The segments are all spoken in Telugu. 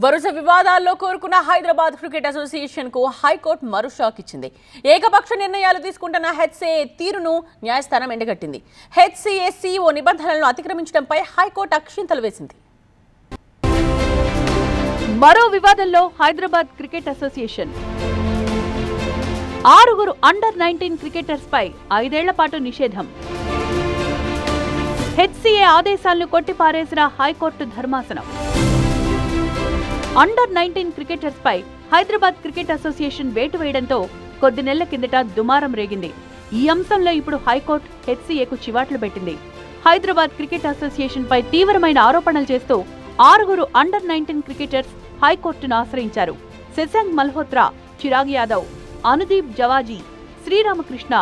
వరుస వివాదాల్లో కోరుకున్న హైదరాబాద్ క్రికెట్ అసోసియేషన్ కు హైకోర్టు మరో షాక్ ఇచ్చింది. ఏకపక్ష నిర్ణయాలు తీసుకుంటున్న హెచ్సిఏ తీరును న్యాయస్థానం ఎండగట్టింది. హెచ్సిఏ సిఇఓ నిబంధనలను అతిక్రమించడంపై హైకోర్టు అక్షింతలు వేసింది. మరో వివాదంలో Hyderabad cricket association 6 under nineteen cricketers పై 5 ఏళ్ల పాటు నిషేధం. హెచ్సిఏ ఆదేశాలను కొట్టిపారేసిన హైకోర్టు ధర్మాసనం. అండర్-19 క్రికెటర్స్ పై హైదరాబాద్ క్రికెట్ అసోసియేషన్ వేటు వేయడంతో కొద్ది నెలల కిందట దుమారం రేగింది. ఈ అంశంలో ఇప్పుడు హైకోర్టు హెచ్సిఏకు చివాట్లు పెట్టింది. హైదరాబాద్ క్రికెట్ అసోసియేషన్ పై తీవ్రమైన ఆరోపణలు చేస్తూ 6 అండర్-19 క్రికెటర్స్ హైకోర్టును ఆశ్రయించారు. శశాంక్ మల్హోత్రా, చిరాగ్ యాదవ్, అనుదీప్ జవాజీ, శ్రీరామకృష్ణ,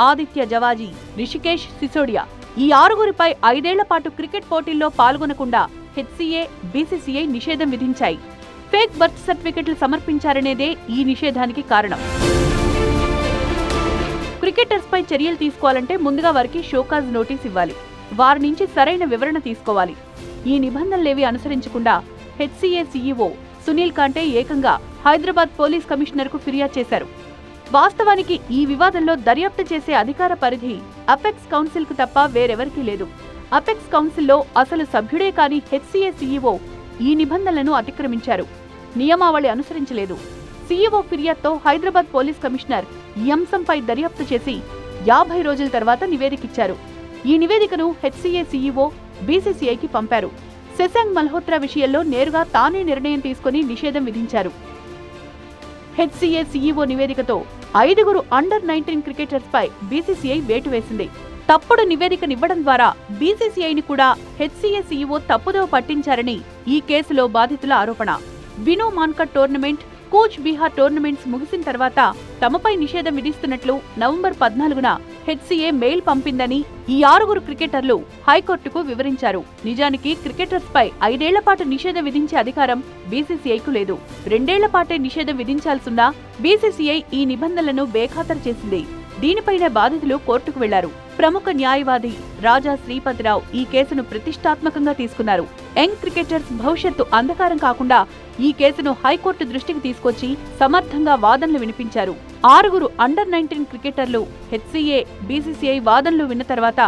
ఆదిత్య జవాజీ, రిషికేష్ సిసోడియా ఈ 6 5 ఏళ్ల పాటు క్రికెట్ పోటీల్లో పాల్గొనకుండా హెచ్సిఏ, బీసీసీఐ నిషేధం విధించాయి. ఫేక్ బర్త్ సర్టిఫికెట్లు సమర్పించారనేదే ఈ నిషేధానికి కారణం. క్రికెటర్స్ పై చర్యలు తీసుకోవాలంటే ముందుగా వారికి షోకాజ్ నోటీస్ ఇవ్వాలి. వారి నుంచి సరైన వివరణ తీసుకోవాలి. ఈ నిబంధనలేవి అనుసరించకుండా హెచ్సిఏ సీఈఓ సునీల్ కాంటే ఏకంగా హైదరాబాద్ పోలీస్ కమిషనర్కు ఫిర్యాదు చేశారు. వాస్తవానికి ఈ వివాదంలో దర్యాప్తు చేసే అధికార పరిధి అపెక్స్ కౌన్సిల్ కు తప్ప వేరెవరికీ లేదు. అపెక్స్ కౌన్సిల్లో అసలు సభ్యుడే కాని హెచ్సిఏ సీఈఓ ఈ నిబంధనలను అతిక్రమించారు. నియమావళి అనుసరించలేదు. సీఈఓ ఫిర్యాదుతో హైదరాబాద్ పోలీస్ కమిషనర్ ఈ అంశంపై దర్యాప్తు చేసి 50 రోజుల తర్వాత నివేదికిచ్చారు. ఈ నివేదికను హెచ్సిఏ సీఈఓ బీసీసీఐకి పంపారు. శశాంక్ మల్హోత్రా విషయంలో నేరుగా తానే నిర్ణయం తీసుకుని నిషేధం విధించారు. హెచ్సిఏ సీఈఓ నివేదికతో 5 అండర్-19 క్రికెటర్స్ పై బీసీసీఐ వేటు వేసింది. తప్పుడు నివేదికనివ్వడం ద్వారా బీసీసీఐని కూడా హెచ్సిఏ సీఈఓ తప్పుదోవ పట్టించారని ఈ కేసులో బాధితుల ఆరోపణ. వినో మాన్కర్ టోర్నమెంట్, కూచ్ బీహార్ టోర్నమెంట్స్ ముగిసిన తర్వాత తమపై నిషేధం విధిస్తున్నట్లు నవంబర్ 14న హెచ్సిఏ మెయిల్ పంపిందని ఈ 6 క్రికెటర్లు హైకోర్టుకు వివరించారు. నిజానికి క్రికెటర్స్ పై 5 ఏళ్ల పాటు నిషేధం విధించే అధికారం బీసీసీఐకు లేదు. 2 ఏళ్ల పాటే నిషేధం విధించాల్సిన బీసీసీఐ ఈ నిబంధనలను బేఖాతరు చేసింది. దీనిపైన బాధితులు కోర్టుకు వెళ్లారు. ప్రముఖ న్యాయవాది రాజా శ్రీపతిరావు ఈ కేసును ప్రతిష్టాత్మకంగా తీసుకున్నారు. యంగ్ క్రికెటర్స్ భవిష్యత్తు అంధకారం కాకుండా ఈ కేసును హైకోర్టు దృష్టికి తీసుకొచ్చి సమర్థంగా వాదనలు వినిపించారు. 6 అండర్-19 క్రికెటర్లు హెచ్సిఏ, బీసీసీఐ వాదనలు విన్న తర్వాత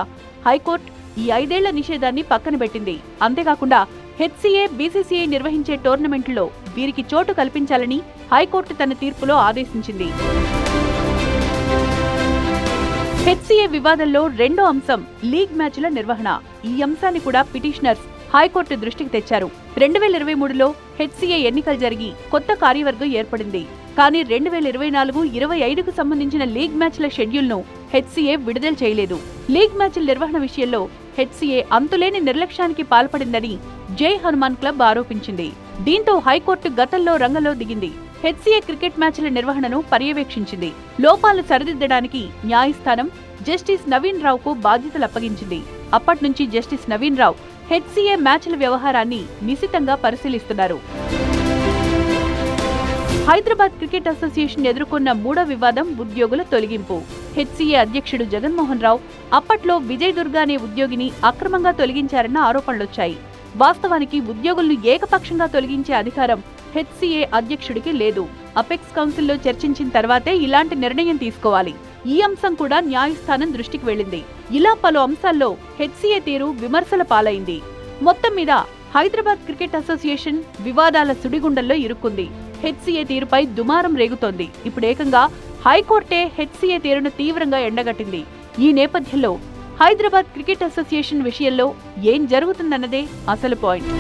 హైకోర్టు ఈ 5 ఏళ్ల నిషేధాన్ని పక్కన పెట్టింది. అంతేకాకుండా హెచ్సిఏ, బీసీసీఐ నిర్వహించే టోర్నమెంట్లో వీరికి చోటు కల్పించాలని హైకోర్టు తన తీర్పులో ఆదేశించింది. హెచ్సిఏ వివాదంలో రెండో అంశం లీగ్ మ్యాచ్ల నిర్వహణ. ఈ అంశాన్ని కూడా పిటిషనర్స్ హైకోర్టు దృష్టికి తెచ్చారు. 2023లో హెచ్సిఏ ఎన్నికలు జరిగి కొత్త కార్యవర్గం ఏర్పడింది. కానీ 2024-25కు సంబంధించిన లీగ్ మ్యాచ్ల షెడ్యూల్ను హెచ్సిఏ విడుదల చేయలేదు. లీగ్ మ్యాచ్ల నిర్వహణ విషయంలో హెచ్సిఏ అంతులేని నిర్లక్ష్యానికి పాల్పడిందని జై హనుమాన్ క్లబ్ ఆరోపించింది. దీంతో హైకోర్టు గతంలో రంగంలో దిగింది. హెచ్సిఏ క్రికెట్ మ్యాచ్ల నిర్వహణను పర్యవేక్షించింది. లోపాలు సరిదిద్దడానికి న్యాయస్థానం జస్టిస్ నవీన్ రావుకు బాధ్యతలు అప్పగించింది. అప్పట్నుంచి జస్టిస్ నవీన్ రావు హెచ్సిఏ మ్యాచ్ల వ్యవహారాన్ని నిశితంగా పరిశీలిస్తున్నారు. హైదరాబాద్ క్రికెట్ అసోసియేషన్ ఎదుర్కొన్న మూడో వివాదం ఉద్యోగుల తొలగింపు. హెచ్సిఏ అధ్యక్షుడు జగన్మోహన్ రావు అప్పట్లో విజయ్ దుర్గా అనే ఉద్యోగిని అక్రమంగా తొలగించారన్న ఆరోపణలొచ్చాయి. వాస్తవానికి ఉద్యోగులను ఏకపక్షంగా తొలగించే అధికారం హెచ్సిఏ అధ్యక్షుడికి లేదు. అపెక్స్ కౌన్సిల్లో చర్చించిన తర్వాతే ఇలాంటి నిర్ణయం తీసుకోవాలి. ఈ అంశం కూడా న్యాయస్థానం దృష్టికి వెళ్లింది. ఇలా పలు అంశాల్లో హెచ్సిఏ తీరు విమర్శల పాలైంది. మొత్తం మీద హైదరాబాద్ క్రికెట్ అసోసియేషన్ వివాదాల సుడిగుండంలో ఇరుక్కుంది. హెచ్సిఏ తీరుపై దుమారం రేగుతోంది. ఇప్పుడేకంగా హైకోర్టే హెచ్సిఏ తీరును తీవ్రంగా ఎండగట్టింది. ఈ నేపథ్యంలో హైదరాబాద్ క్రికెట్ అసోసియేషన్ విషయంలో ఏం జరుగుతుందన్నదే అసలు పాయింట్.